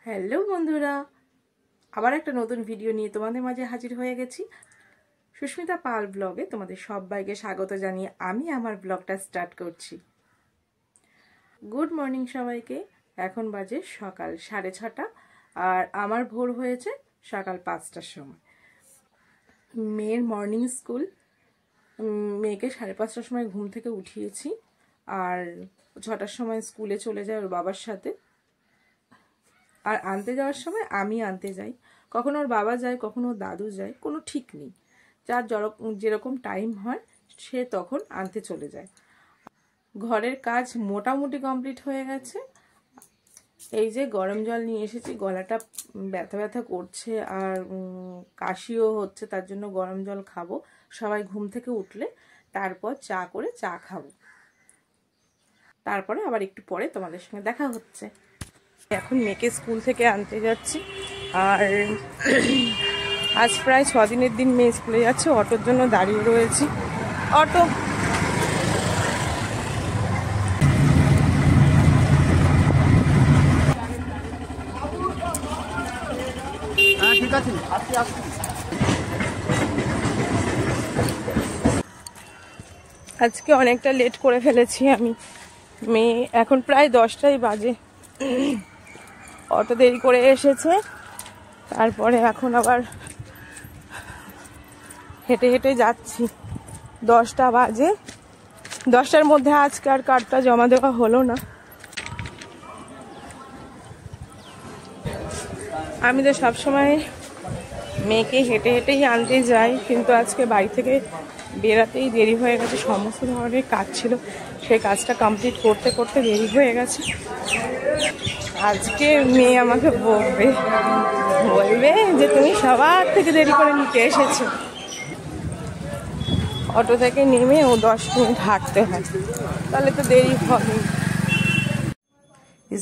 Hello বন্ধুরা, আবার একটা নতুন ভিডিও নিয়ে তোমাদের মাঝে হাজির হয়ে গেছি। সুস্মিতা পাল ব্লগে তোমাদের সবাইকে স্বাগত জানিয়ে আমি আমার ব্লগটা স্টার্ট করছি। গুড মর্নিং সবাইকে। এখন বাজে সকাল 6:30 আর আমার ভোর হয়েছে সকাল 5টার সময়। মেয়ের মর্নিং স্কুল, মেয়েকে 5:30টার সময় ঘুম থেকে উঠিয়েছি আর 6টার সময় স্কুলে চলে যায় ওর বাবার সাথে। আর আনতে যাওয়ার সময় আমি আনতে যাই, কখনো ওর বাবা যায় কখনো ওর দাদু যায়, কোনো ঠিক নেই। যার যেরকম টাইম হয় সে তখন আনতে চলে যায়। ঘরের কাজ মোটামুটি কমপ্লিট হয়ে গেছে। এই যে গরম জল নিয়ে এসেছি, গলাটা ব্যথা ব্যথা করছে আর কাশিও হচ্ছে, তার জন্য গরম জল খাবো। সবাই ঘুম থেকে উঠলে তারপর চা করে চা খাবো, তারপরে আবার একটু পরে তোমাদের সঙ্গে দেখা হচ্ছে। এখন মেয়েকে স্কুল থেকে আনতে যাচ্ছি আর আজ প্রায় 6 দিনের দিন মেয়ে স্কুলে যাচ্ছে। অটোর জন্য দাঁড়িয়ে রয়েছি। অটো ঠিক আছে, আজকে অনেকটা লেট করে ফেলেছি আমি। মেয়ে এখন প্রায় 10টাই বাজে, অটো দেরি করে এসেছে। তারপরে এখন আবার হেঁটে হেঁটে যাচ্ছি। 10টা বাজে, 10টার মধ্যে আজকে আর কার্ডটা জমা দেওয়া হলো না। আমি তো সবসময় মেয়েকে হেঁটে হেঁটেই আনতে যাই, কিন্তু আজকে বাড়ি থেকে বেরাতেই দেরি হয়ে গেছে। সমস্ত ধরনের কাজ ছিল, সেই কাজটা কমপ্লিট করতে করতে দেরি হয়ে গেছে। আজকে মেয়ে আমাকে বলবে যে তুমি সবার থেকে দেরি করে নিতে এসেছো। অটো থেকে নেমে ও 10 মিনিট হাঁটতে হয়, তাহলে তো দেরি হবে।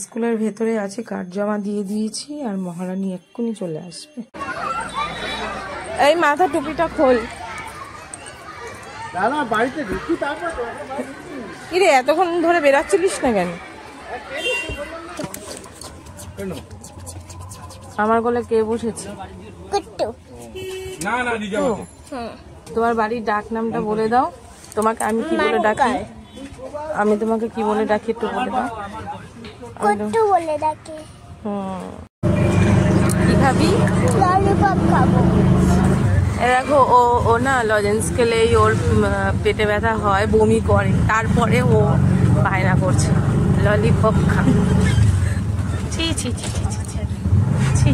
স্কুলের ভেতরে আছে, কার্ড জমা দিয়ে দিয়েছি আর মহারানী এক্ষুনি চলে আসবে। এই মাথা টুপিটা খোল। কিরে এতক্ষণ ধরে বেরাচ্ছিলিস না কেন? আমার গলায় কে বসেছে? তোমার বাড়ির ডাক নামটা বলে দাও। তোমাকে আমি কি বলে ডাকি? আমি তোমাকে কি বলে ডাকি একটু বলে দাও। কি খাবি? ললিপপ খাবো। দেখো ও না লজেন্স খেলেই ওর পেটে ব্যথা হয়, বমি করে, তারপরে ও বায়না করছে ললিপপ খাবে। ছি ছি ছি ছি ছি ছি,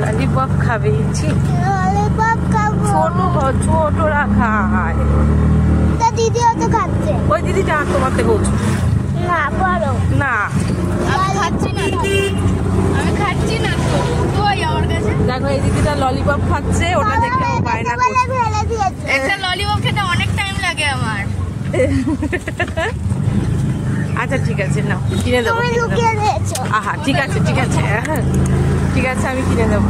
ললিপপ খাবে। ছি, ললিপপ খাবো। ছোটরা খায়। তা দিদিও তো খাচ্ছে। ওই দিদিটা আর তোমাকে বলছো না, বলো না। আমি খাচ্ছি না, আমি খাচ্ছি না তো। ওই আমার কাছে দেখো এই দিদিটা ললিপপ খাচ্ছে, ওটা দেখে ও বায়না করছে। একটা ললিপপ খেতে অনেক টাইম লাগে আমার। আচ্ছা ঠিক আছে, নাও কিনে দেবো। আহা ঠিক আছে ঠিক আছে ঠিক আছে, আমি কিনে দেবো।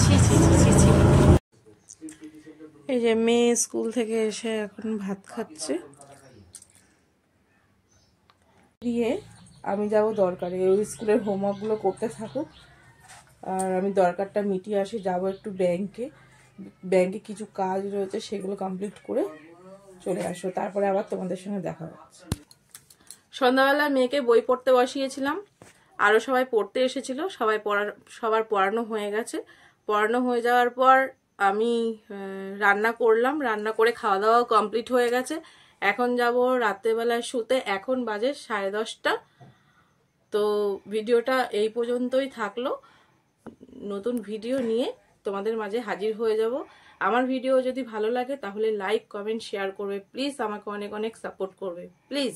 ছি ছি ছি ছি ছি। এই যে মেয়ে স্কুল থেকে এসে এখন ভাত খাচ্ছে। দিয়ে আমি যাব দরকারে, ওই স্কুলের হোমওয়ার্কগুলো করতে থাকুক আর আমি দরকারটা মিটিয়ে আসি। যাব একটু ব্যাংকে কিছু কাজ রয়েছে, সেগুলো কমপ্লিট করে চলে আসো, তারপরে আবার তোমাদের সঙ্গে দেখা হচ্ছে। সন্ধ্যাবেলা মেয়েকে বই পড়তে বসিয়েছিলাম, আরও সবাই পড়তে এসেছিল। সবার পড়ানো হয়ে গেছে। পড়ানো হয়ে যাওয়ার পর আমি রান্না করলাম, রান্না করে খাওয়া দাওয়াও কমপ্লিট হয়ে গেছে। এখন যাব রাত্রেবেলায় শুতে। এখন বাজে 10:30। তো ভিডিওটা এই পর্যন্তই থাকলো। নতুন ভিডিও নিয়ে তোমাদের মাঝে হাজির হয়ে যাব। আমার ভিডিও যদি ভালো লাগে তাহলে লাইক কমেন্ট শেয়ার করবে প্লিজ, আমাকে অনেক অনেক সাপোর্ট করবে প্লিজ।